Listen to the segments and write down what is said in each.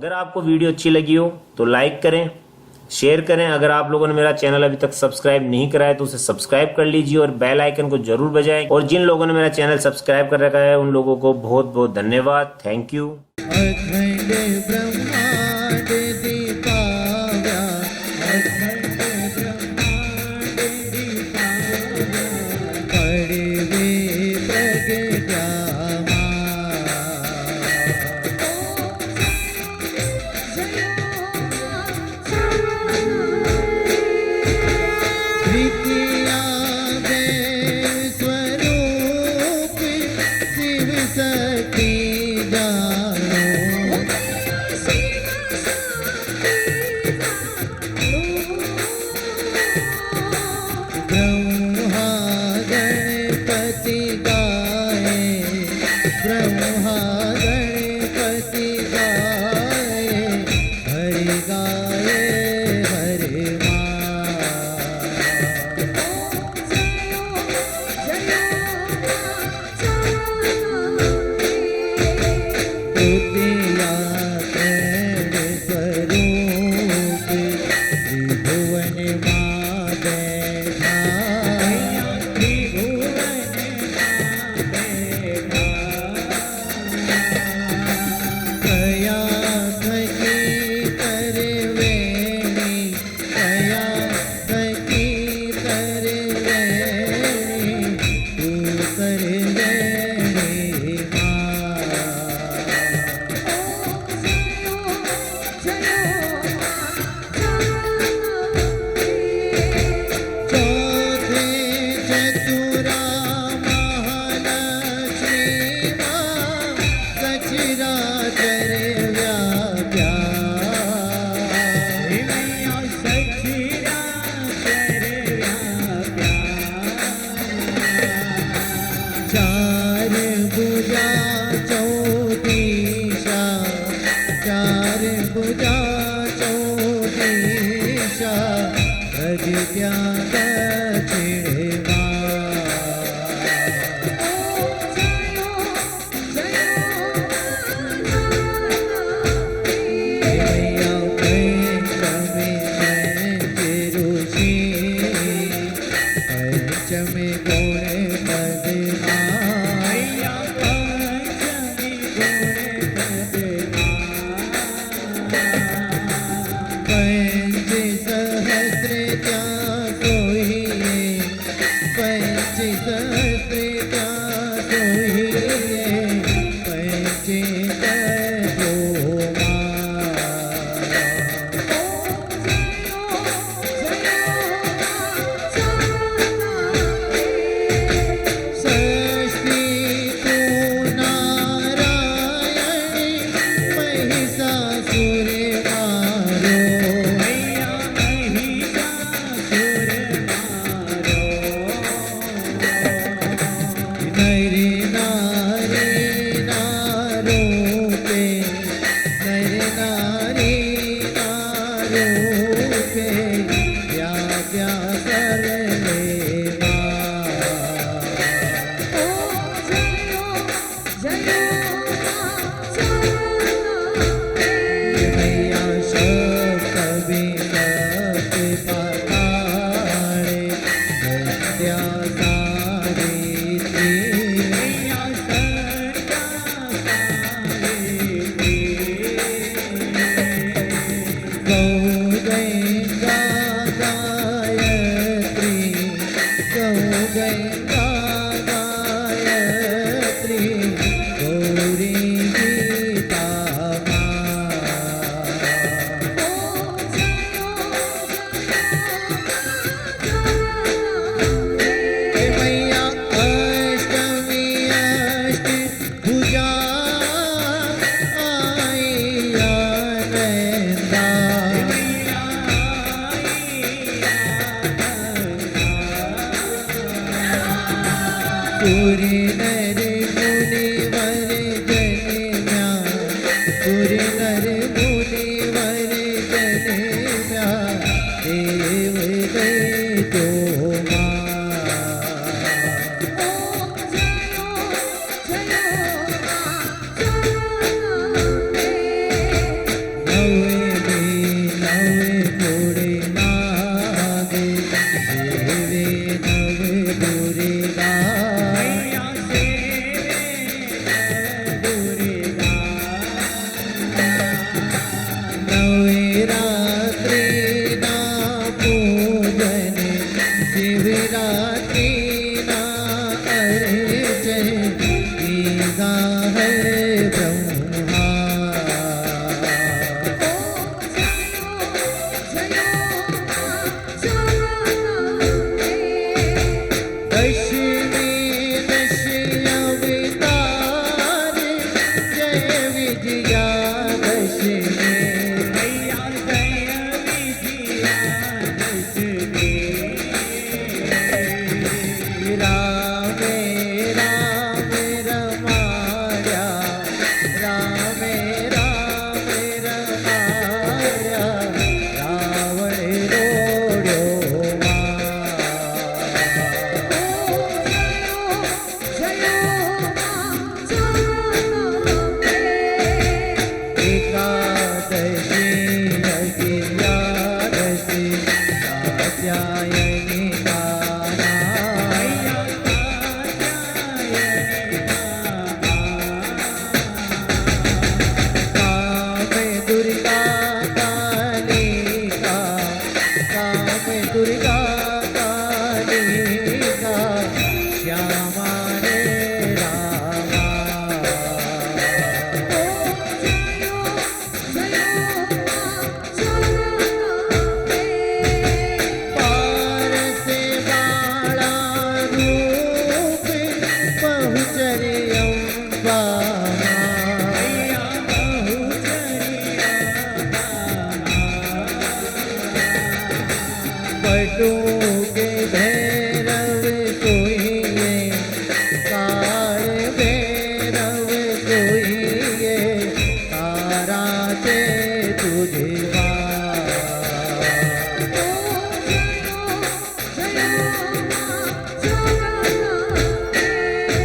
अगर आपको वीडियो अच्छी लगी हो तो लाइक करें, शेयर करें। अगर आप लोगों ने मेरा चैनल अभी तक सब्सक्राइब नहीं करा है तो उसे सब्सक्राइब कर लीजिए और बेल आइकन को जरूर बजाएं। और जिन लोगों ने मेरा चैनल सब्सक्राइब कर रखा है उन लोगों को बहुत बहुत धन्यवाद। Thank you. अखंड ब्रह्मांड दीपाव्या, अखंड ब्रह्मांड दीपाव्या, पड़वे प्रगट्यामा। द्वितीया देव स्वरूप शिव सती जानो, ब्रह्मा गणपति गाए, ब्रह्मा गणपति गाए, हरि गाए हरि द्वितीया प्रण स्वरूप त्रिभुवन माँ बैठा, त्रिभुवन माँ बैठा, कया थकी कर वेणी, कया थकी कर वेणी, तू कर वेणी माँ। चौथे चतुरा महालक्ष्मी माँ, सचराचर व्याप्या, सचराचर व्याप्या, चार भुजा चौदीशा, चार भुजा चौदीशा, अदित्या दक्षिण पंचमी गुण पद्मा, पंच सहस्र क्या सोहिए, पंच सहस्र क्या सोहिए, पंच तत्वों षष्ठी तू नारायणी, महिषासुर मारो, नर नारी नारोपे, नर नारी नारोपे, व्याप्या सर्वे मैया कवि पाताड़े, नद्या सारित्री, गौ गंगा गायत्री, गौ गंगा गायत्री, गौरी गीता मैया अष्टमी अष्ट भुजा आई आनंदा, पूरी नर मुनि वर जनिया, पूरी नर मुनि वर जनिया, देव दैत्यो माँ। द्वादशी अगियादशी कात्यायनी काना काम दुर्गा कालिका काम दुर्गा कालिका श्यामा रे रामा पारस बाला रूप बहुचरे अम्बा पटुके भैरव कोइए काल भैरव कोइए तारा ते तुझे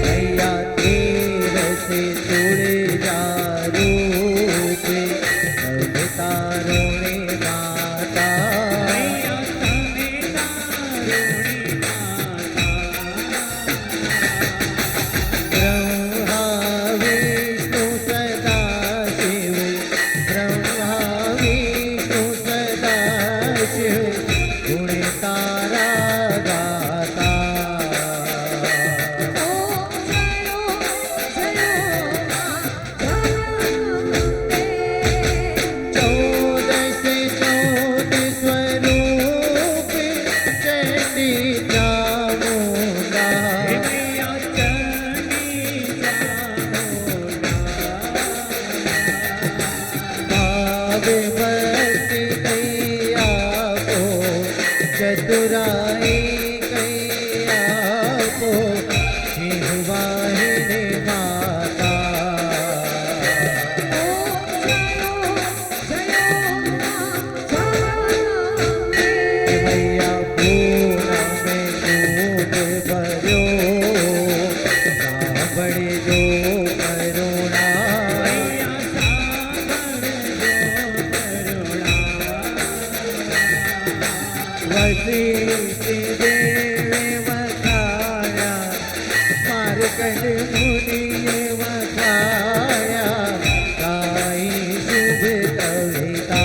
भैया तेर से तुड़े जा रूप अब तारो रे माता ब्रह्मा विष्णु सदा शिव ब्रह्मा विष्णु सदा शिव गुण तारा गाता चौदस चौदस स्वरूप चंडी चामुंडा भावे भक्ति कैया को चतुराई कैया को वाहिनी माता भैया पूरा में दूध भरो बड़े जो करुणा वशिष्ठ देव वखाया मार्कंड मुनि वखाया गाई शुभ कविता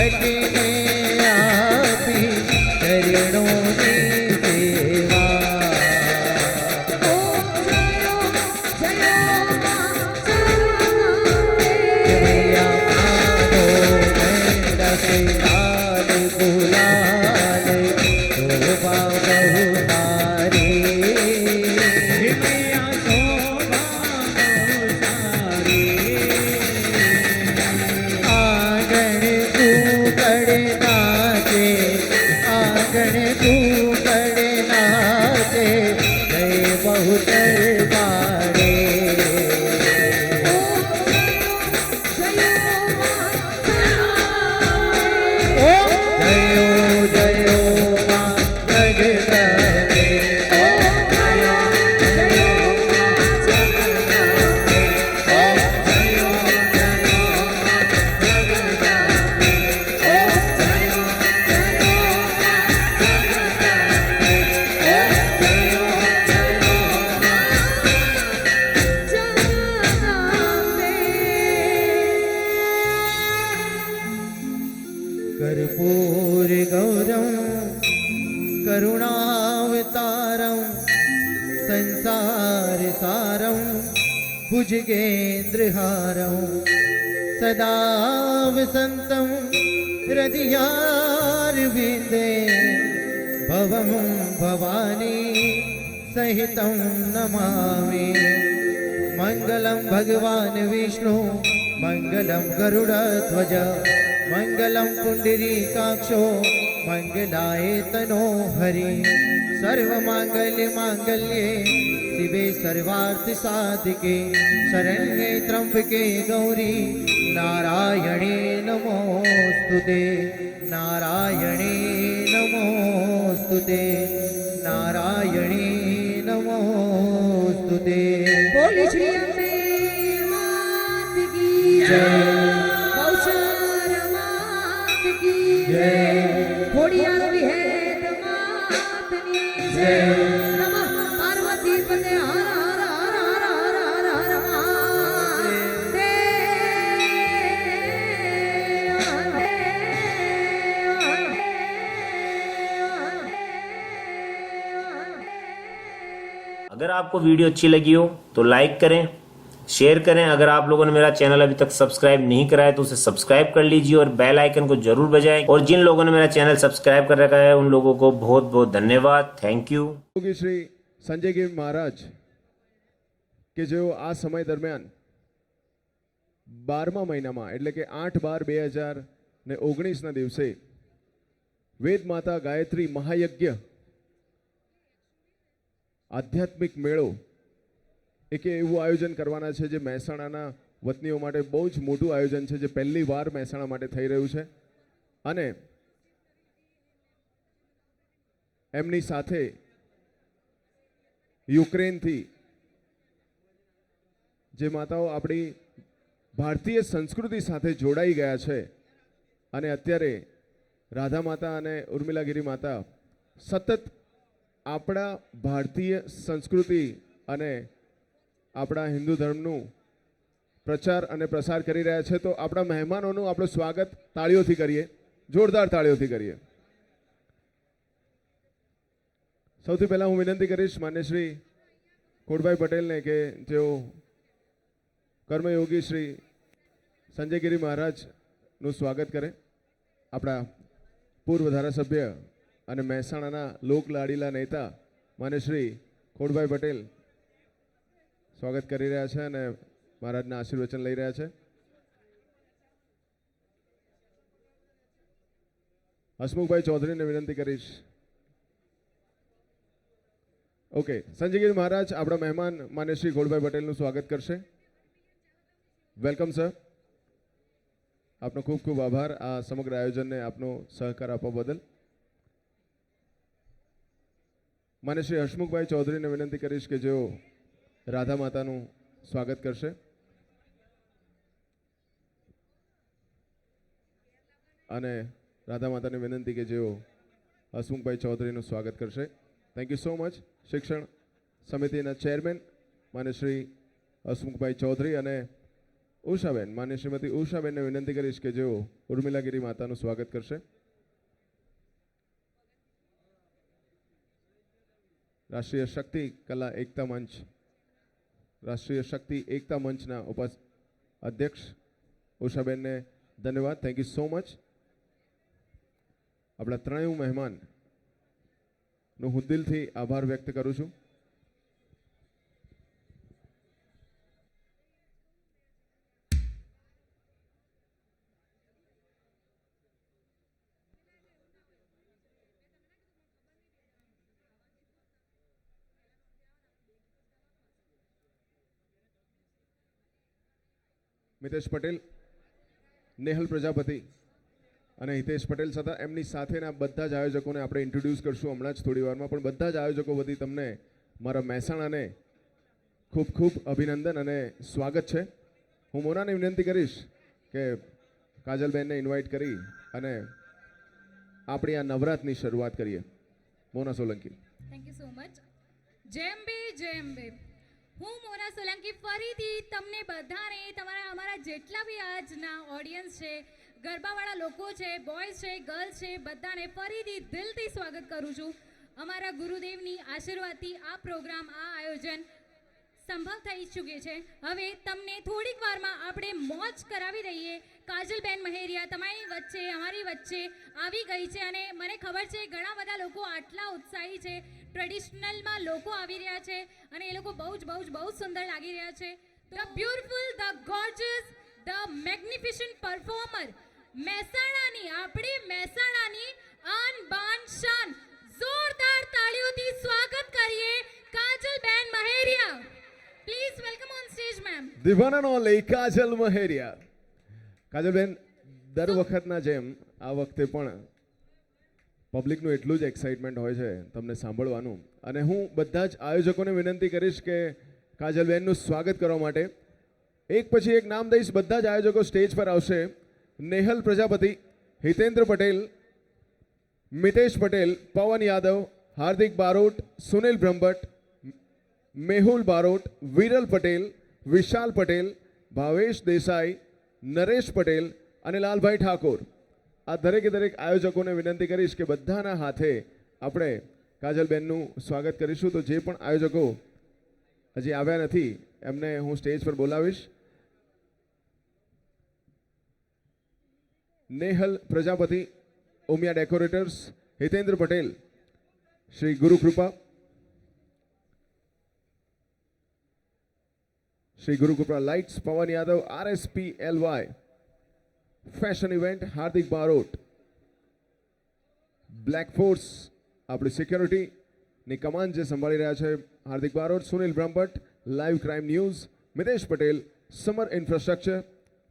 પ્રગટીને આપી ચરણોની कर्पूर गौरम करुणावतारम संसार सारम भुजगेन्द्रहारम सदा वसंतम हृदयारविंदे भवं भवानी सहितं नमामि मंगलम भगवान विष्णु मंगलम गरुड़ध्वज मंगलम पुंडरीकाक्षो मंगलाय तनो हरि सर्वमांगल्य मांगल्ये शिवे सर्वार्थ साधिके शरण्ये त्र्यंबके गौरी नारायणे नमोस्तुते नारायणे नमोस्तुते नारायणे नमोस्तुते। बोली श्री अम्बे मात की जय, गौचर मात की जय, खोड़ियार विहेत मातनी जय, नमः पार्वती पते हर हर हर हर हर हर महादेव। अगर आपको वीडियो अच्छी लगी हो तो लाइक करें, शेयर करें। अगर आप लोगों ने मेरा चैनल अभी तक सब्सक्राइब नहीं करा है तो उसे सब्सक्राइब कर लीजिए और बेल आइकन को जरूर बजाएं। और जिन लोगों ने मेरा चैनल सब्सक्राइब कर रखा है उन लोगों को बहुत बहुत धन्यवाद। Thank you. યોગી શ્રી સંજયગીરી મહારાજ કે જેઓ આ સમય દરમિયાન 12મા મહિનામાં એટલે કે 8/12/2019ના દિવસે વેદ માતા ગાયત્રી મહાયજ્ઞ આધ્યાત્મિક મેળો એક એવું આયોજન કરવાના છે જે મહેસાણાના વતનીઓ માટે બહુ જ મોટું આયોજન છે જે પહેલી વાર મહેસાણા માટે થઈ રહ્યું છે અને એમની સાથે યુક્રેનથી જે માતાઓ આપણી ભારતીય સંસ્કૃતિ સાથે જોડાઈ ગયા છે અને અત્યારે રાધા માતા અને ઉર્મિલાગીરી માતા સતત આપણા ભારતીય સંસ્કૃતિ અને આપણા હિન્દુ ધર્મનું પ્રચાર અને પ્રસાર કરી રહ્યા છે તો આપણા મહેમાનોનું આપણું સ્વાગત તાળીઓથી કરીએ, જોરદાર તાળીઓથી કરીએ। સૌથી પહેલાં હું વિનંતી કરીશ માન્ય શ્રી કોડભાઈ પટેલને કે જેઓ કર્મયોગી શ્રી સંજયગીરી મહારાજનું સ્વાગત કરે। આપણા પૂર્વ ધારાસભ્ય અને મહેસાણાના લોકલાડીલા નેતા માન્ય શ્રી કોડભાઈ પટેલ સ્વાગત કરી રહ્યા છે અને મહારાજના આશીર્વચન લઈ રહ્યા છે। હસમુખભાઈ ચૌધરીને વિનંતી કરીશ। ઓકે, સંજયગીરી મહારાજ આપણા મહેમાન માન્ય શ્રી કોડભાઈ પટેલનું સ્વાગત કરશે। વેલકમ સર, આપનો ખૂબ ખૂબ આભાર આ સમગ્ર આયોજનને આપનો સહકાર આપવા બદલ। માન્ય શ્રી હસમુખભાઈ ચૌધરીને વિનંતી કરીશ કે જેઓ રાધા માતાનું સ્વાગત કરશે અને રાધા માતાને વિનંતી કે જેઓ હસમુખભાઈ ચૌધરીનું સ્વાગત કરશે। Thank you so much. શિક્ષણ સમિતિના ચેરમેન માન્ય શ્રી હસમુખભાઈ ચૌધરી અને ઉષાબેન, માન્ય શ્રીમતી ઉષાબેનને વિનંતી કરીશ કે જેઓ ઉર્મિલાગીરી માતાનું સ્વાગત કરશે. રાષ્ટ્રીય શક્તિ કલા એકતા મંચ, રાષ્ટ્રીય શક્તિ એકતા મંચના અધ્યક્ષ ઉષાબેનને ધન્યવાદ. Thank you so much. આપણા ત્રણેય મહેમાનનો હું દિલથી આભાર વ્યક્ત કરું છું. મિતેશ પટેલ, નેહલ પ્રજાપતિ અને હિતેશ પટેલ સાથે એમની સાથેના બધા જ આયોજકોને આપણે ઇન્ટ્રોડ્યુસ કરશું હમણાં જ થોડી વારમાં. પણ બધા જ આયોજકો વતી તમને મારા મહેસાણાને ખૂબ ખૂબ અભિનંદન અને સ્વાગત છે. હું મોનાને વિનંતી કરીશ કે કાજલબેનને ઇન્વાઇટ કરી અને આપણી આ નવરાત્રની શરૂઆત કરીએ. Mona Solanki. Thank you so much. જય અંબે. હું મોના સોલંકી ફરીથી તમને બધાને અમારા જેટલા બી આજના ઓડિયન્સ છે, ગરબાવાળા લોકો છે, બોયઝ છે, ગર્લ્સ છે, બધાને ફરીથી દિલથી સ્વાગત કરું છું. અમારા ગુરુદેવની આશીર્વાદથી આ પ્રોગ્રામ, આ આયોજન સંભવ થઈ ચૂક્યું છે. હવે તમને થોડીક વારમાં આપણે મોજ કરાવી દઈએ. કાજલબેન મહેરિયા તમારી વચ્ચે, અમારી વચ્ચે આવી ગઈ છે અને મને ખબર છે ઘણા બધા લોકો આટલા ઉત્સાહી છે. ટ્રેડિશનલમાં લોકો આવી રહ્યા છે અને એ લોકો બહુ જ સુંદર લાગી રહ્યા છે. The beautiful, the gorgeous, the magnificent performer, આપણી મહેસાણાની આન બાન શાન, જોરદાર તાળીઓથી સ્વાગત કરીએ કાજલબેન Mehariya. Please welcome on stage ma'am. The one and only Kajal Mehariya. કાજલબેન, દર વખતના જેમ આ વખતે પણ પબ્લિકનું એટલું જ એક્સાઇટમેન્ટ હોય છે તમને સાંભળવાનું, અને હું બધા જ આયોજકોને વિનંતી કરીશ કે કાજલબેનનું સ્વાગત કરવા માટે એક પછી એક નામ દઈશ. બધા જ આયોજકો સ્ટેજ પર આવશે. નેહલ પ્રજાપતિ, હિતેન્દ્ર પટેલ, મિતેશ પટેલ, પવન યાદવ, હાર્દિક બારોટ, સુનિલ બ્રહ્મભટ્ટ, મેહુલ બારોટ, વિરલ પટેલ, વિશાલ પટેલ, ભાવેશ દેસાઈ, નરેશ પટેલ અને લાલભાઈ ઠાકોર. આ દરેકે દરેક આયોજકોને વિનંતી કરીશ કે બધાના હાથે આપણે કાજલબેનનું સ્વાગત કરીશું. તો જે પણ આયોજકો હજી આવ્યા નથી એમને હું સ્ટેજ પર બોલાવીશ. Nehal Prajapati, Umiya decorators, Hitendra Patel, Shri Gurukrupa, Shri Gurukrupa lights, Pawan Yadav, RSPLY fashion event, Hardik Barot, black force આપણી સિક્યોરિટીની કમાન્ડ જે સંભાળી રહ્યા છે Hardik Barot, Sunil Brahmbhatt, live crime news, Mitesh Patel, Samar infrastructure,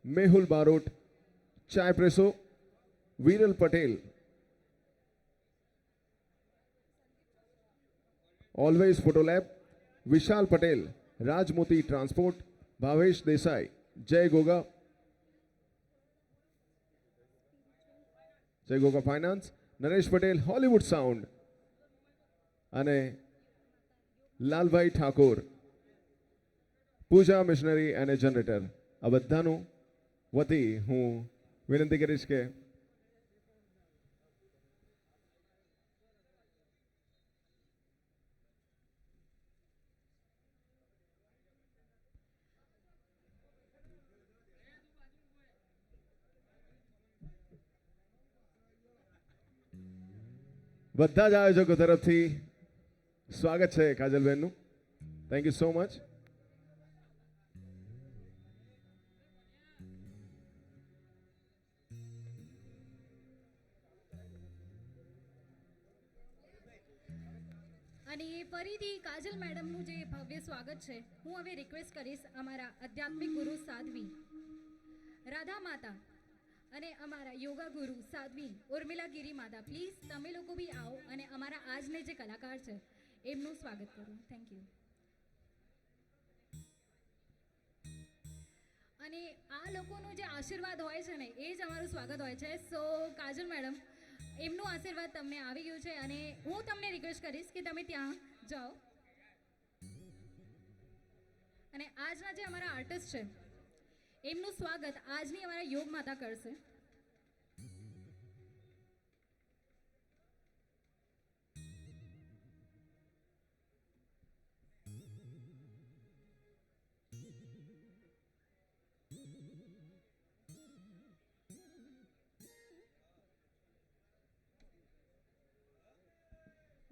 Mehul Barot, Chai Presso, Viral Patel, always photo lab, Vishal Patel, Rajmoti transport, Bhavesh Desai, Jay Goga finance, Naresh Patel, Hollywood sound અને લાલભાઈ ઠાકોર, પૂજા મિશનરી અને જનરેટર. આ બધાનું વતી હું વિનંતી કરીશ કે બધા જ આયોજકો તરફથી સ્વાગત છે કાજલબેનનું. Thank you so much. અને ફરીથી કાજલ મેડમનું જે ભવ્ય સ્વાગત છે, હું હવે રિક્વેસ્ટ કરીશ અમારા આધ્યાત્મિક ગુરુ સાધ્વી રાધા માતા અને અમારા યોગા ગુરુ સાધ્વી ઉર્મિલા ગિરી માતા, પ્લીઝ તમે લોકો બી આવો અને અમારા આજને જે કલાકાર છે એમનું સ્વાગત કરો. Thank you. અને આ લોકોનો જે આશીર્વાદ હોય છે ને એ જ અમારું સ્વાગત હોય છે. સો કાજલ મેડમ, એમનું આશીર્વાદ તમને આવી ગયું છે અને હું તમને રિક્વેસ્ટ કરીશ કે તમે ત્યાં જાઓ. અને આજના જે અમારા આર્ટિસ્ટ છે એમનું સ્વાગત આજની અમારા યોગ માતા કરશે.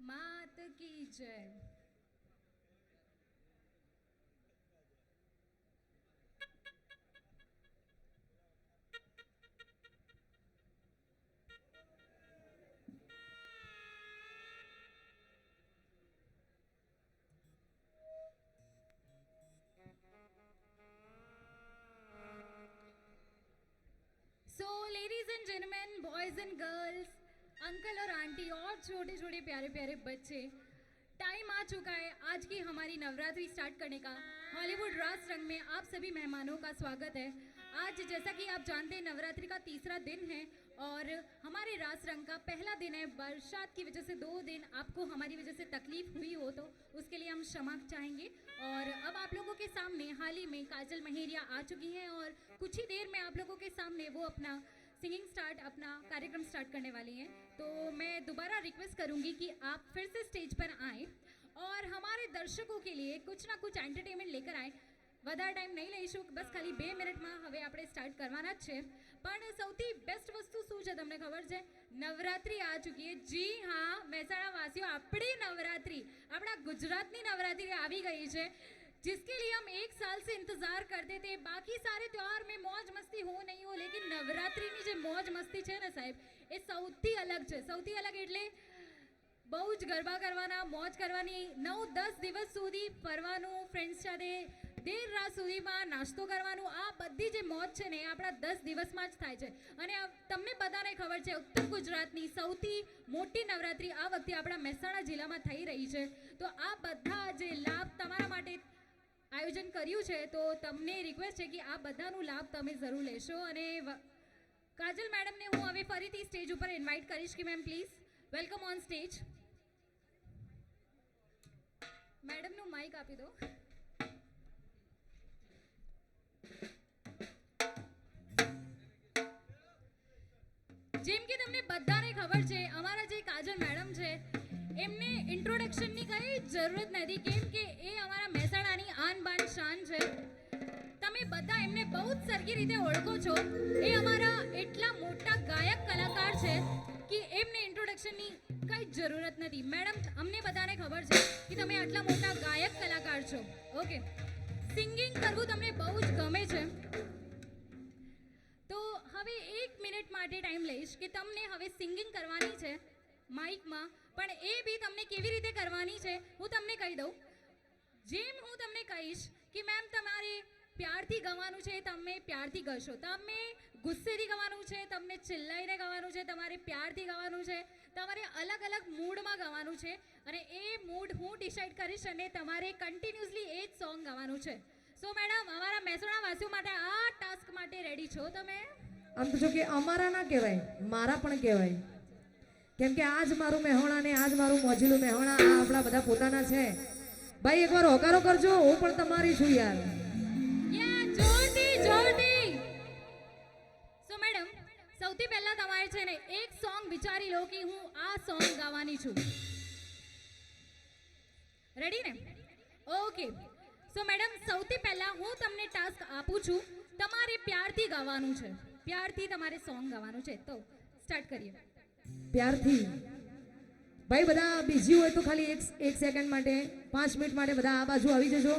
मात की जय. So, ladies and gentlemen, boys and girls, uncle और आंटी और छोटे छोटे प्यारे प्यारे बच्चे, टाइम आ चुका है आज की हमारी नवरात्रि स्टार्ट करने का. हॉलीवुड रास रंग में आप सभी मेहमानों का स्वागत है. आज जैसा कि आप जानते हैं नवरात्रि का तीसरा दिन है और हमारे रास रंग का पहला दिन है. बरसात की वजह से 2 दिन आपको हमारी वजह से तकलीफ हुई हो तो उसके लिए हम क्षमा चाहेंगे. और अब आप लोगों के सामने हाल ही में काजल महेरिया आ चुकी हैं और कुछ ही देर में आप लोगों के सामने वो अपना सिंगिंग स्टार्ट अपना कार्यक्रम स्टार्ट करने वाली हैं. तो मैं दोबारा रिक्वेस्ट करूंगी कि आप फिर से स्टेज पर आएँ और हमारे दर्शकों के लिए कुछ ना कुछ एंटरटेनमेंट लेकर आए. વધારે ટાઈમ નહીં લઈશું, બસ ખાલી 2 મિનિટમાં હવે આપણે સ્ટાર્ટ કરવાના જ છે. પણ સૌથી બેસ્ટ વસ્તુ શું છે તમને ખબર છે? નવરાત્રિ આ ચૂકી છે. જી હા મહેસાણા વાસીઓ, આપણી નવરાત્રિ, આપણા ગુજરાતની નવરાત્રિ આવી गई છે, जिसके लिए हम 1 साल से इंतजार करते थे. बाकी सारे त्योहार में मौज मस्ती हो नहीं हो, लेकिन नवरात्रिની જે મોજ મસ્તી છે ને સાહેબ, એ સૌથી અલગ છે. સૌથી અલગ એટલે બહુ જ ગરબા કરવાના, મોજ કરવાની, 9-10 દિવસ સુધી ફરવાનું, ફ્રેન્ડ્સ સાથે દેર રાત સુધીમાં નાસ્તો કરવાનું. આ બધી જે મોજ છે ને એ આપણા 10 દિવસમાં જ થાય છે. અને તમને બધાને ખબર છે ઉત્તર ગુજરાતની સૌથી મોટી નવરાત્રિ આ વખતે આપણા મહેસાણા જિલ્લામાં થઈ રહી છે. તો આ બધા જે લાભ તમારા માટે આયોજન કર્યું છે તો તમને રિક્વેસ્ટ છે કે આ બધાનો લાભ તમે જરૂર લેશો. અને કાજલ મેડમને હું હવે ફરીથી સ્ટેજ ઉપર ઇન્વાઇટ કરીશ કે ma'am please welcome on stage. મેડમનું માઇક આપી દો. જેમ કે તમને બધાને ખબર છે અમારા જે કાજલ મેડમ છે એમને ઇન્ટ્રોડક્શનની કઈ જરૂરત નથી, કેમ કે એ અમારા મહેસાણાની આન બાન શાન છે. તમે બધા એમને બહુ જ સરખી રીતે ઓળખો છો. એ અમારા એટલા મોટા ગાયક કલાકાર છે કે એમને ઇન્ટ્રોડક્શનની કઈ જરૂરત નથી. મેડમ અમને બધાને ખબર છે કે તમે આટલા મોટા ગાયક કલાકાર છો. ઓકે, સિંગિંગ કરવું તમને બહુ જ ગમે છે. તો હવે 1 મિનિટ માટે ટાઈમ લઈશ કે તમને હવે સિંગિંગ કરવાની છે માઇકમાં, પણ એ બી તમને કેવી રીતે કરવાની છે હું તમને કહી દઉં. જેમ હું તમને કહીશ કે મેમ તમારે પ્યારથી ગાવાનું છે, તમે પ્યારથી ગાશો. તમે ગુસ્સેથી ગાવાનું છે, તમને ચિલ્લાઈને ગાવાનું છે, તમારે પ્યારથી ગાવાનું છે, તમારે અલગ અલગ મૂડમાં ગાવાનું છે. અને એ મૂડ હું ડિસાઈડ કરીશ અને તમારે કન્ટિન્યુઅસલી એ જ સોંગ ગાવાનું છે. સો મેડમ અમારા મહેસાણા વાસીઓ માટે આ ટાસ્ક માટે રેડી છો તમે? આમ તો જો કે અમારા ના કહેવાય, મારા પણ કહેવાય, કેમ કે આજ મારું મહેસાણા ને આજ મારું મોજીલું મહેસાણા આ આપણા બધા પોતાના છે. ભાઈ એકવાર હોકારો કરજો, હું પણ તમારી છું યાર. જોરથી. સો મેડમ સૌથી પહેલા તમારે છે ને એક સોંગ વિચારી લો કે હું આ સોંગ ગાવાની છું. રેડી ને? ઓકે. સો મેડમ સૌથી પહેલા હું તમને ટાસ્ક આપું છું, તમારે પ્યારથી ગાવાનું છે, પ્યારથી તમારે સોંગ ગાવાનું છે. તો સ્ટાર્ટ કરીએ. પ્યારથી. ભાઈ બધા બીજી હોય તો ખાલી એક સેકન્ડ માટે 5 મિનિટ માટે બધા આ બાજુ આવી જજો.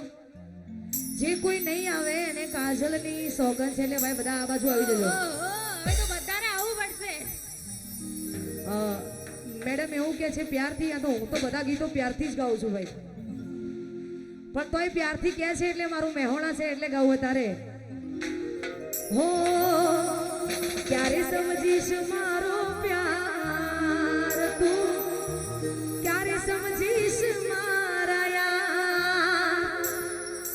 જે કોઈ નહીં આવે એને કાજલની સોગન છે એટલે ભાઈ બધા આ બાજુ આવી જજો. હવે તો બધાને આવવું પડશે. મેડમ એવું કે છે પ્યારથી, આ તો હું તો બધા ગીતો પ્યારથી જ ગાઉં છું ભાઈ, પણ તોય પ્યારથી કહે છે એટલે મારું મહેસાણા છે એટલે ગાવું તારે. હો ક્યારે સમજીશ મારો પ્યાર તું, ક્યારે સમજીશ મારા યાર,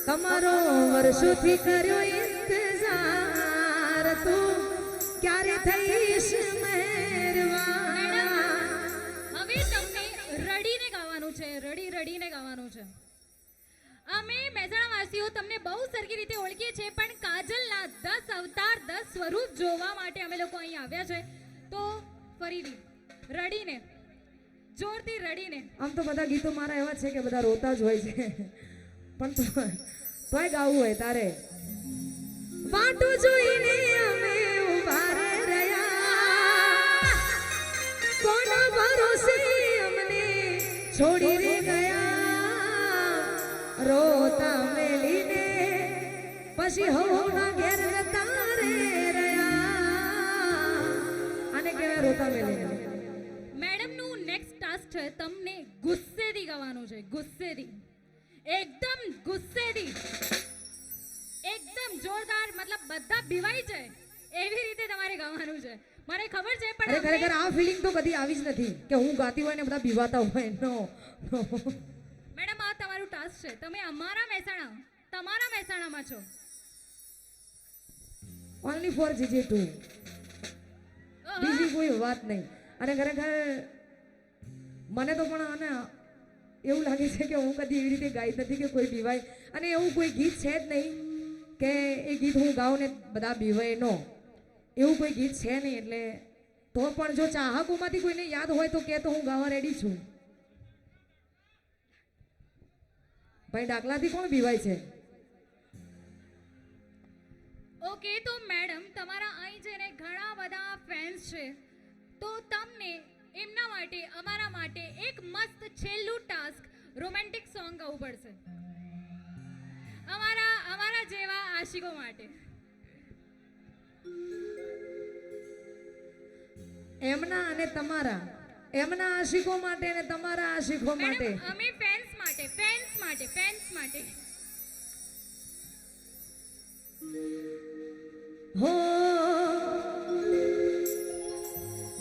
તમારો વર્ષોથી કર્યો ઇંતજાર તું, ક્યારે થઈશ મહેરબાન. હવે તમને રડીને ગાવાનું છે, રડીને ગાવાનું છે. અમે મહેસાણા દેશવાસીઓ તમને બહુ સરખી રીતે ઓળખીએ છીએ, પણ કાજલના 10 અવતાર 10 સ્વરૂપ જોવા માટે અમે લોકો અહીં આવ્યા છે. તો ફરીથી રડીને, જોરથી રડીને. આમ તો બધા ગીતો મારા એવા છે કે બધા રોતા જ હોય છે, પણ તોય ગાવું હોય તારે. વાટો જોઈને અમે ઉભા રહ્યા, કોના ભરોસે અમને છોડી રે ગયા, રોતા મેલીને પછી હવના ઘેર જતા રે રહ્યા. આને કહેવાય રોતા મેલીને. મેડમનું નેક્સ્ટ ટાસ્ક છે તમને ગુસ્સેથી ગાવાનું છે. ગુસ્સેથી, એકદમ ગુસ્સેથી, એકદમ જોરદાર, મતલબ બધા બીવાઈ જાય એવી રીતે તમારે ગાવાનું છે. મને ખબર છે, અરે પણ ખરેખર આ ફિલિંગ તો કદી આવી જ નથી કે હું ગાતી હોય ને બધા બીવાતા હોય. નો મેડમ આ તમારું ટાસ્ક છે. તમે તમારા મહેસાણામાં છો. ઓનલી ફોર GJ2, બીજી કોઈ વાત નહીં. અને ખરેખર મને તો પણ આને એવું લાગે છે કે હું કદી એવી રીતે ગાઈ નથી કે કોઈ બીવાય. અને એવું કોઈ ગીત છે જ નહીં કે એ ગીત હું ગાઉં ને બધા બીવાય. નો, એવું કોઈ ગીત છે નહીં. એટલે તો પણ જો ચાહકોમાંથી કોઈને યાદ હોય તો કે તો હું ગાવા રેડી છું. ભાઈ ડાકલાથી કોણ બીવાય છે? ઓકે, તો મેડમ તમારા અહીં છે ને ઘણા બધા ફેન્સ છે, તો તમને એમના માટે, અમારા માટે એક મસ્ત છેલ્લું ટાસ્ક રોમેન્ટિક સોંગ ગાવું પડશે અમારા જેવા આશિકો માટે. એમના અને તમારા, એમના આશિકો માટે અને તમારા આશિકો માટે. મેડમ અમે ફેન્સ માટે. हो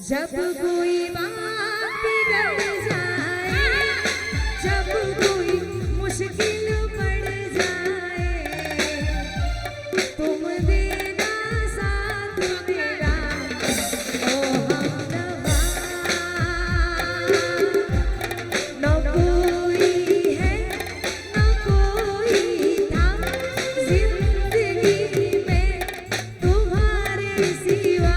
जब कोई बात बिगड़ जाए, जब कोई मुश्किल पड़ जाए, तुम देना साथ मेरा ओ हमनवा. न कोई है न कोई था जिंदगी में तुम्हारे सिवा,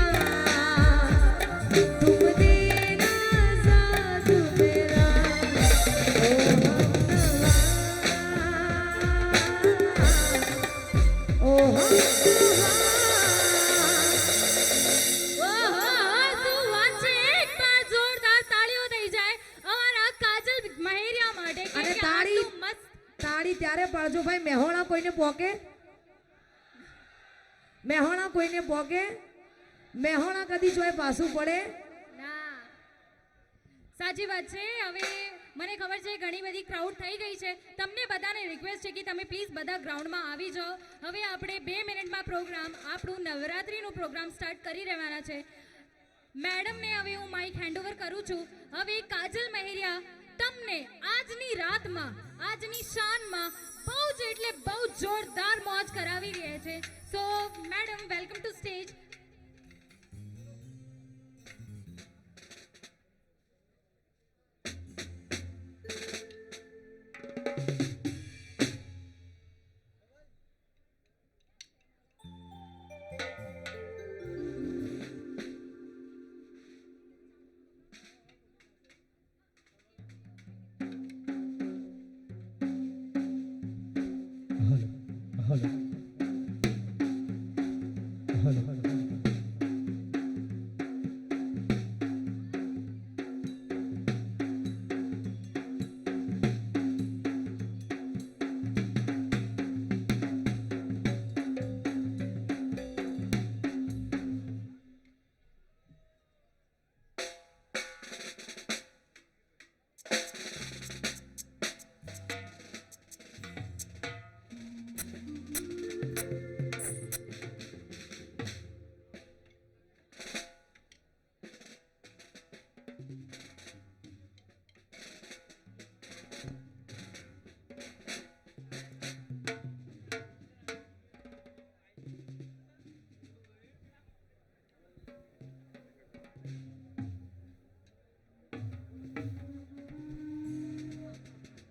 तुम देना साथ मेरा ओ हमनवा, ओ हमनवा. ઓહો, શું વાત છે! એક બાર જોરદાર તાળીઓ થઈ જાય અમારા કાજલ મહેરિયા માટે, કેમ અને કે તાળી આટલું મસ્ત. તાળી ત્યારે પાડજો ભાઈ. મેહોણા કોઈને પોકે? મેહોણા કોઈને પોકે? મેહોણા કદી જોય પાછું પડે? ના, સાચી વાત છે. હવે મને ખબર છે ઘણી બધી ક્રાઉડ થઈ ગઈ છે. તમને બધાને રિક્વેસ્ટ છે કે તમે પ્લીઝ બધા ગ્રાઉન્ડમાં આવી જાઓ. હવે આપણે 2 મિનિટમાં પ્રોગ્રામ, આપણું નવરાત્રિનું પ્રોગ્રામ સ્ટાર્ટ કરી રહેવાના છે. મેડમને હવે હું માઇક હેન્ડઓવર કરું છું. હવે કાજલ મહેરિયા તમને આજની રાતમાં, આજની શાનમાં બહુ જ એટલે બહુ જોરદાર મોજ કરાવી રહ્યા છે. સો મેડમ, વેલકમ ટુ સ્ટેજ.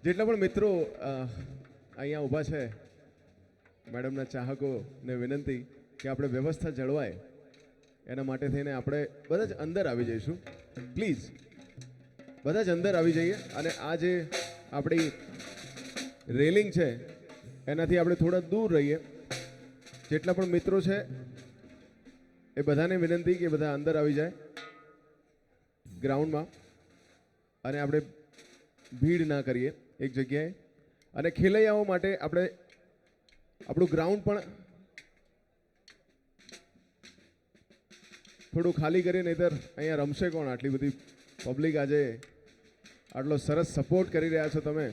જેટલા પણ મિત્રો અહીંયા ઊભા છે મેડમના ચાહકોને વિનંતી કે આપણે વ્યવસ્થા જળવાય એના માટે થઈને આપણે બધા જ અંદર આવી જઈશું પ્લીઝ, બધા જ અંદર આવી જઈએ. અને આ જે આપણી રેલિંગ છે એનાથી આપણે થોડા દૂર રહીએ. જેટલા પણ મિત્રો છે એ બધાને વિનંતી કે બધા અંદર આવી જાય ગ્રાઉન્ડમાં, અને આપણે ભીડ ના કરીએ એક જગ્યાએ. અને ખેલૈયાઓ માટે આપણે આપણું ગ્રાઉન્ડ પણ થોડું ખાલી કરીએ, નહીંતર અહીંયા રમશે કોણ? આટલી બધી પબ્લિક આજે આટલો સરસ સપોર્ટ કરી રહ્યા છો તમે,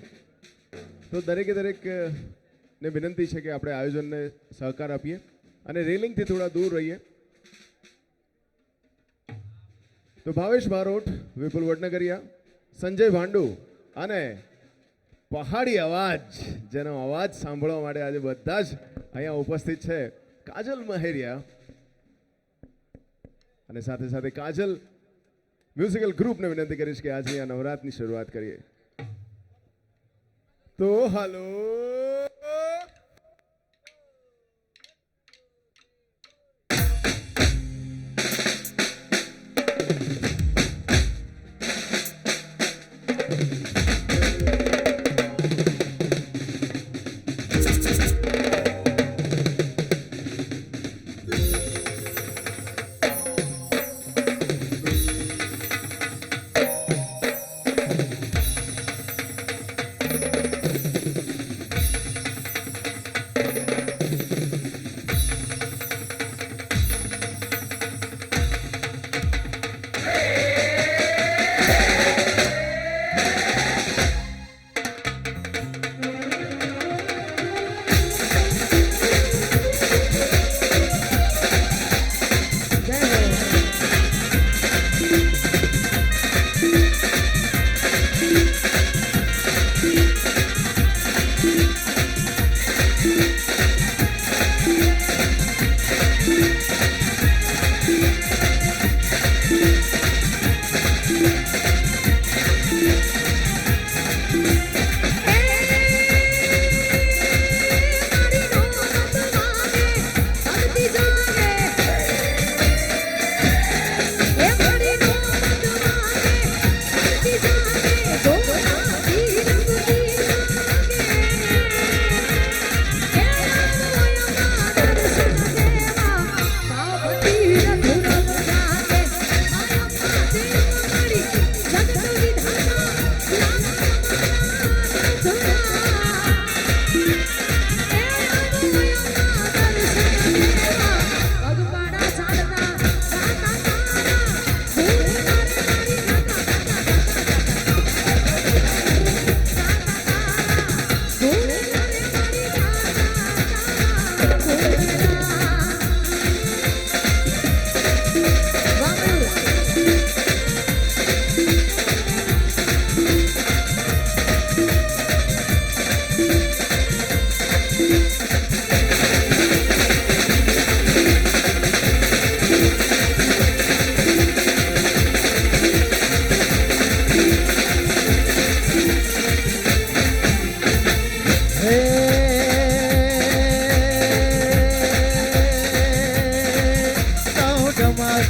તો દરેકે દરેકને વિનંતી છે કે આપણે આયોજનને સહકાર આપીએ અને રેલિંગથી થોડા દૂર રહીએ. તો ભાવેશ બારોટ, વિપુલ વડનગરિયા, સંજય ભાંડુ અને પહાડી અવાજ, જેનો અવાજ સાંભળવા માટે આજે બધા જ અહીંયા ઉપસ્થિત છે, કાજલ મહેરિયા, અને સાથે સાથે કાજલ મ્યુઝિકલ ગ્રુપને વિનંતી કરીશ કે આજે આ નવરાત્રની શરૂઆત કરીએ. તો હાલો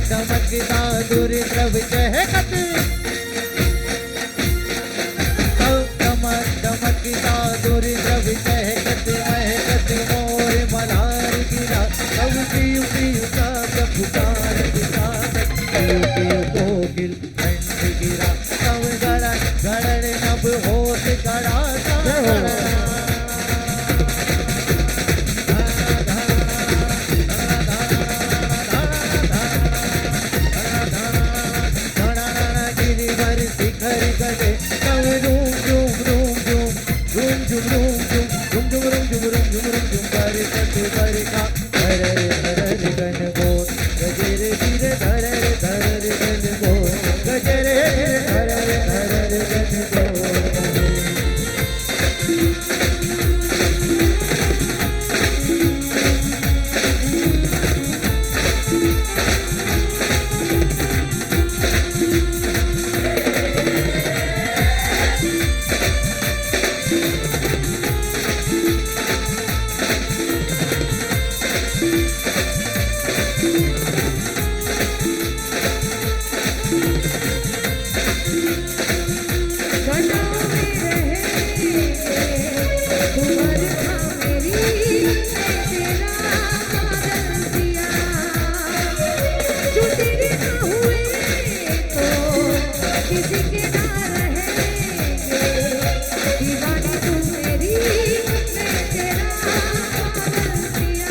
चमकता दुर्द्रव चहकत चमकता दुर्द्रव चहकत महकत मोर मलार गिरा तब पीयू पीयू का पुकार कोकिल कंठ गिरा तब गड़ा गड़र नभ होत गड़ा किसी के ना रहेंगे दीवानी तू मेरी मैं तेरा पागल पिया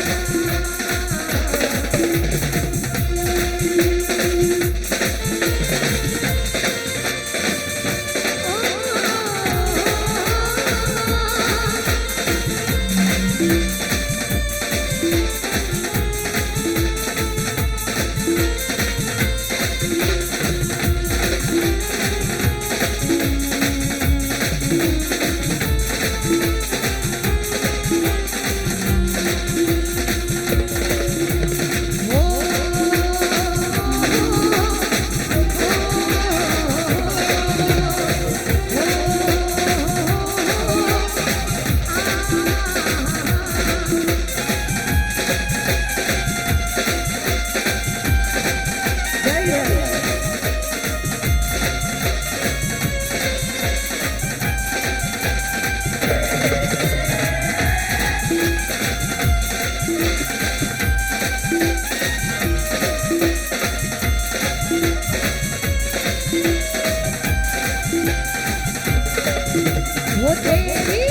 वो तेरी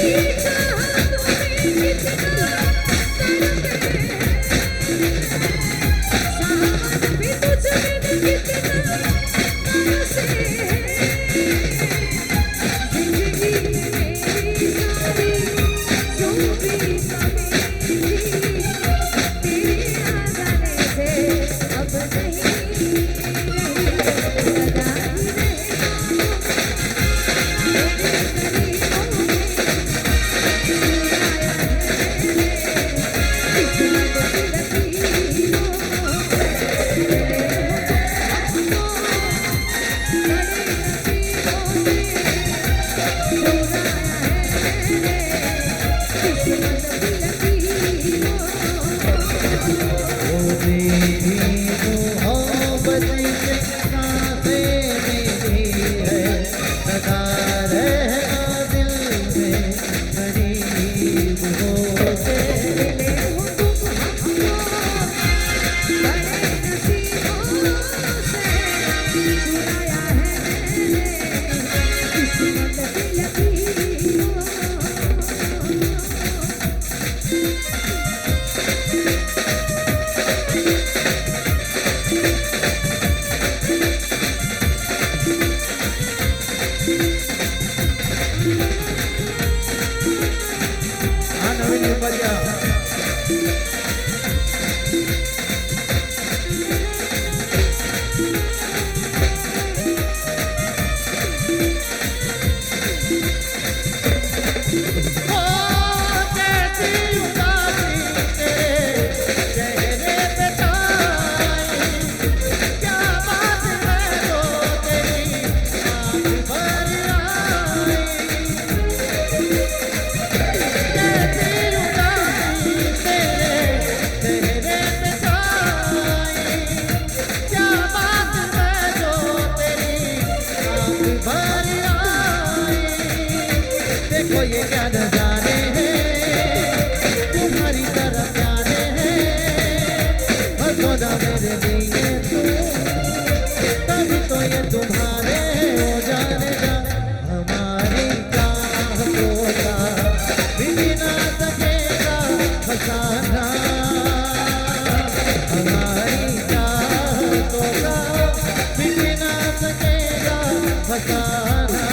चाहत में कितना तड़पे साथ भी तुझ बिन कितना तरसे जिंदगी मेरी सारी जो भी कमी तेरी आ जाने से अब नहीं सदा ही देखो ये क्या नजारे हैं तुम्हारी तरफ प्यारे हैं और खुदा मेरे लिए तू तभी तो ये तुम्हारे हो जानेगा हमारी चाहतों का भी ना सकेगा फसाना हमारी चाहतों का भी ना सकेगा फसाना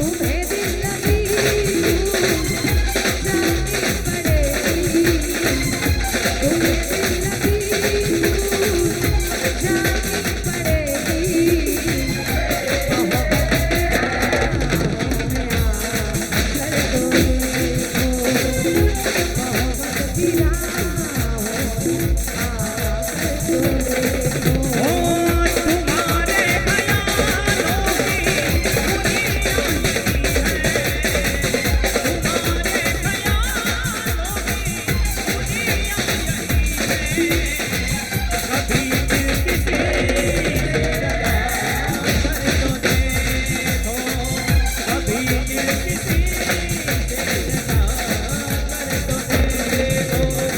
तुम्हें दिल लगी जानी पड़ेगी तुम्हें दिल लगी जानी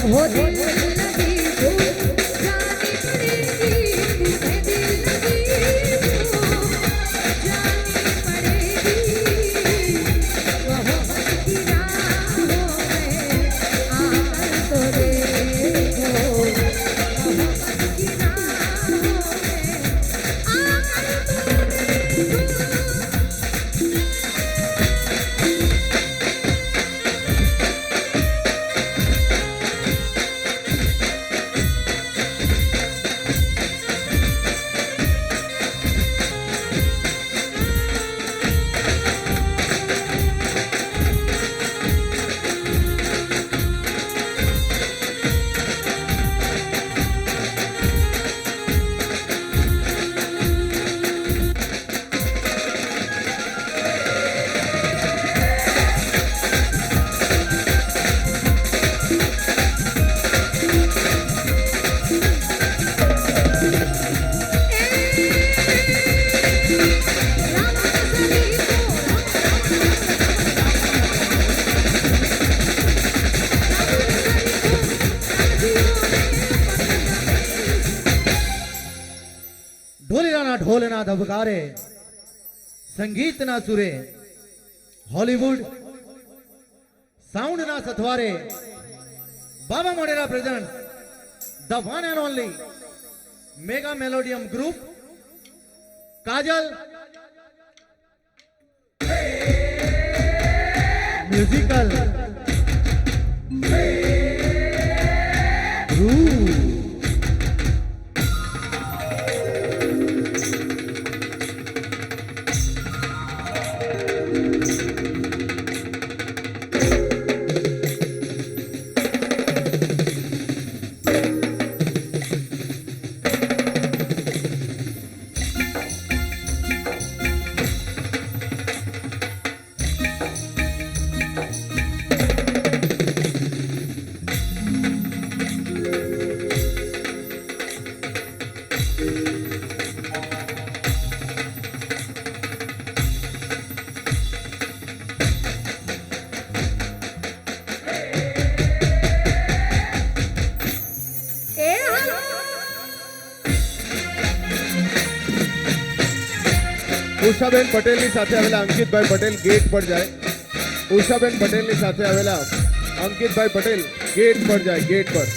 वो दिल लगी जानी पड़ेगी तुम्हें दिल ઢોલેરાના ઢોલના ધબકારે સંગીતના સુરે હોલીવુડ સાઉન્ડના સથવારે Baba Modhera present the one and only mega melodium group Kajal musical group ઉષાબેન પટેલની સાથે આવેલા અંકિતભાઈ પટેલ ગેટ પર જાય. ઉષાબેન પટેલની સાથે આવેલા અંકિતભાઈ પટેલ ગેટ પર જાય, ગેટ પર.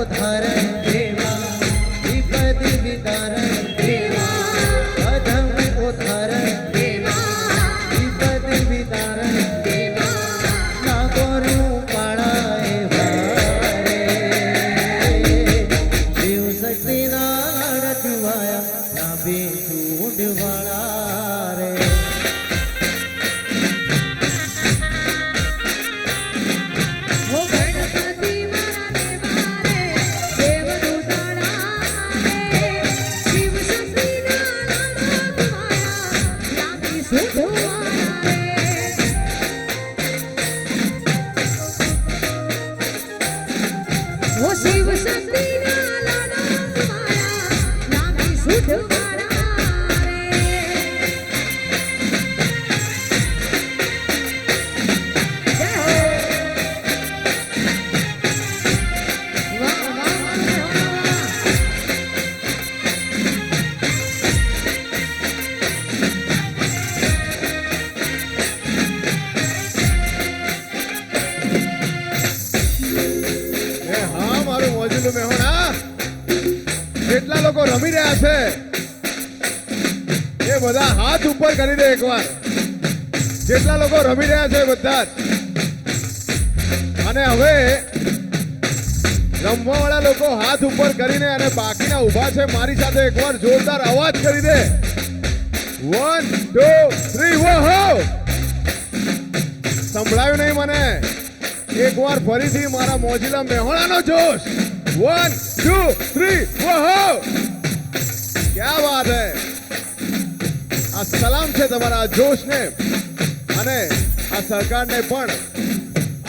उदाहरण देवा विपद विदारण देवा अधम उदाहरण देवा विपद विदारण देवा ना गोरू पाळाए वारे शिव शक्ति ना रखवाया ना बेसूंड वाला रे હો ગણપતિ મારા દેવા રે દેવદૂતાળા રે શિવ શક્તિના નામવાયા લાગી સુધવાયા રે હો શિવ શક્તિના નામવાયા લાગી સુધવાયા રે જય હો વાહ વાહ વાહ એ હા મારું મોજુલું મેહોણા કેટલા લોકો રમી રહ્યા છે એ બધા હાથ ઉપર કરી દે એકવાર જેટલા લોકો રમી રહ્યા છે બધા જ. અને હવે રમવાવાળા લોકો હાથ ઉપર કરીને અને બાકીના ઊભા છે મારી સાથે એકવાર જોરદાર અવાજ કરી દે 1 2 3 વહો સંભળાયું નહીં મને એકવાર ફરીથી મારા મોજીલા મેહોણાનો જોશ 1 2 3 વહો ક્યા વાત હે આ સલામ છે તમારા આ જોશને અને આ સરકારને પણ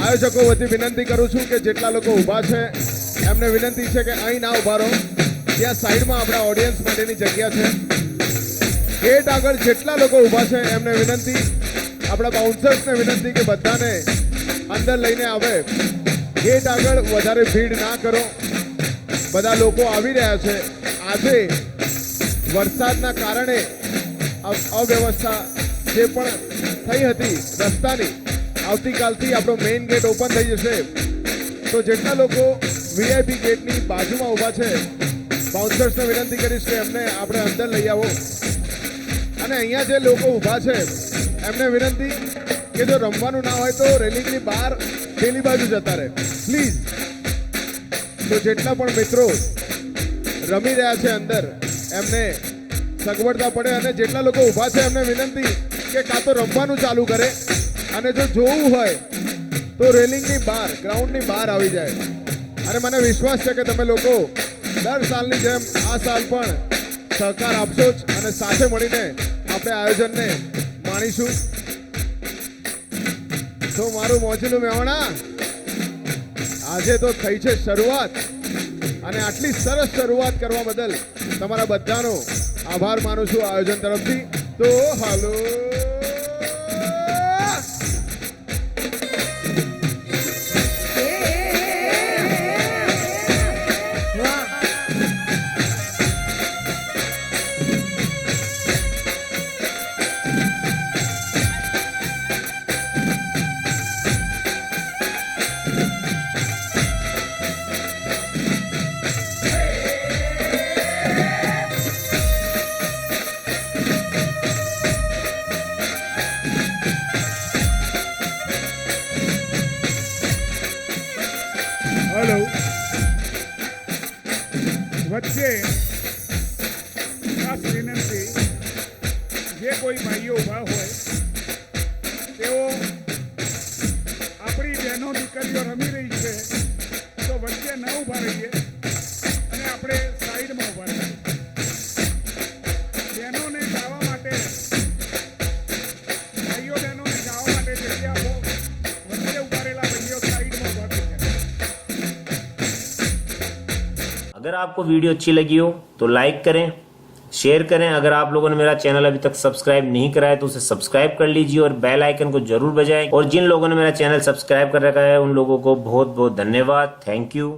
આયોજકો વતી વિનંતી કરું છું કે જેટલા લોકો ઊભા છે એમને વિનંતી છે કે અહીં ના ઊભા રહો ત્યાં સાઈડમાં આપણા ઓડિયન્સ માટેની જગ્યા છે ગેટ આગળ જેટલા લોકો ઊભા છે એમને વિનંતી આપણા બાઉન્સર્સને વિનંતી કે બધાને અંદર લઈને આવે ગેટ આગળ વધારે ભીડ ના કરો બધા લોકો આવી રહ્યા છે આજે વરસાદના કારણે અવ્યવસ્થા જે પણ થઈ હતી રસ્તાની આવતીકાલથી આપણો મેઇન ગેટ ઓપન થઈ જશે તો જેટલા લોકો વીઆઈપી ગેટની બાજુમાં ઊભા છે બાઉન્સર્સને વિનંતી કરીશ કે એમને આપણે અંદર લઈ આવો અને અહીંયા જે લોકો ઊભા છે એમને વિનંતી કે જો રમવાનું ના હોય તો રેલિંગની બહાર પેલી બાજુ જતા રહે પ્લીઝ તો જેટલા પણ મિત્રો રમી રહ્યા છે અંદર એમને સગવડતા પડે અને જેટલા લોકો ઊભા છે એમને વિનંતી કે કાં તો રમવાનું ચાલુ કરે અને જો જોવું હોય તો રેલિંગની બહાર ગ્રાઉન્ડની બહાર આવી જાય અને મને વિશ્વાસ છે કે તમે લોકો દર સાલની જેમ આ સાલ પણ સહકાર આપશો જ અને સાથે મળીને આપણે આયોજનને માણીશું તો મારું મોજીલું મેહોણા આજે તો થઈ છે શરૂઆત અને આટલી સરસ શરૂઆત કરવા બદલ તમારા બધાનો આભાર માનું છું આયોજન તરફથી તો હાલો વાહ હલો વચ્ચે ખાસ વિનંતી જે કોઈ ભાઈઓ ઊભા હોય તેઓ આપણી બહેનો દીકરીઓ રમી રહી છે તો વચ્ચે ન ઊભા રહીએ અને આપણે સાઈડમાં ઊભા રહીએ બહેનોને ગાવા માટે ભાઈઓ બહેનોને ગાવા માટે જગ્યા આપો વચ્ચે ઊભા રહેલા ભાઈઓ સાઈડમાં ઊભા થઈ જાય अगर आपको वीडियो अच्छी लगी हो तो लाइक करें, शेयर करें। अगर आप लोगों ने मेरा चैनल अभी तक सब्सक्राइब नहीं करा है तो उसे सब्सक्राइब कर लीजिए और बेल आइकन को जरूर बजाएं। और जिन लोगों ने मेरा चैनल सब्सक्राइब कर रखा है उन लोगों को बहुत बहुत धन्यवाद। Thank you.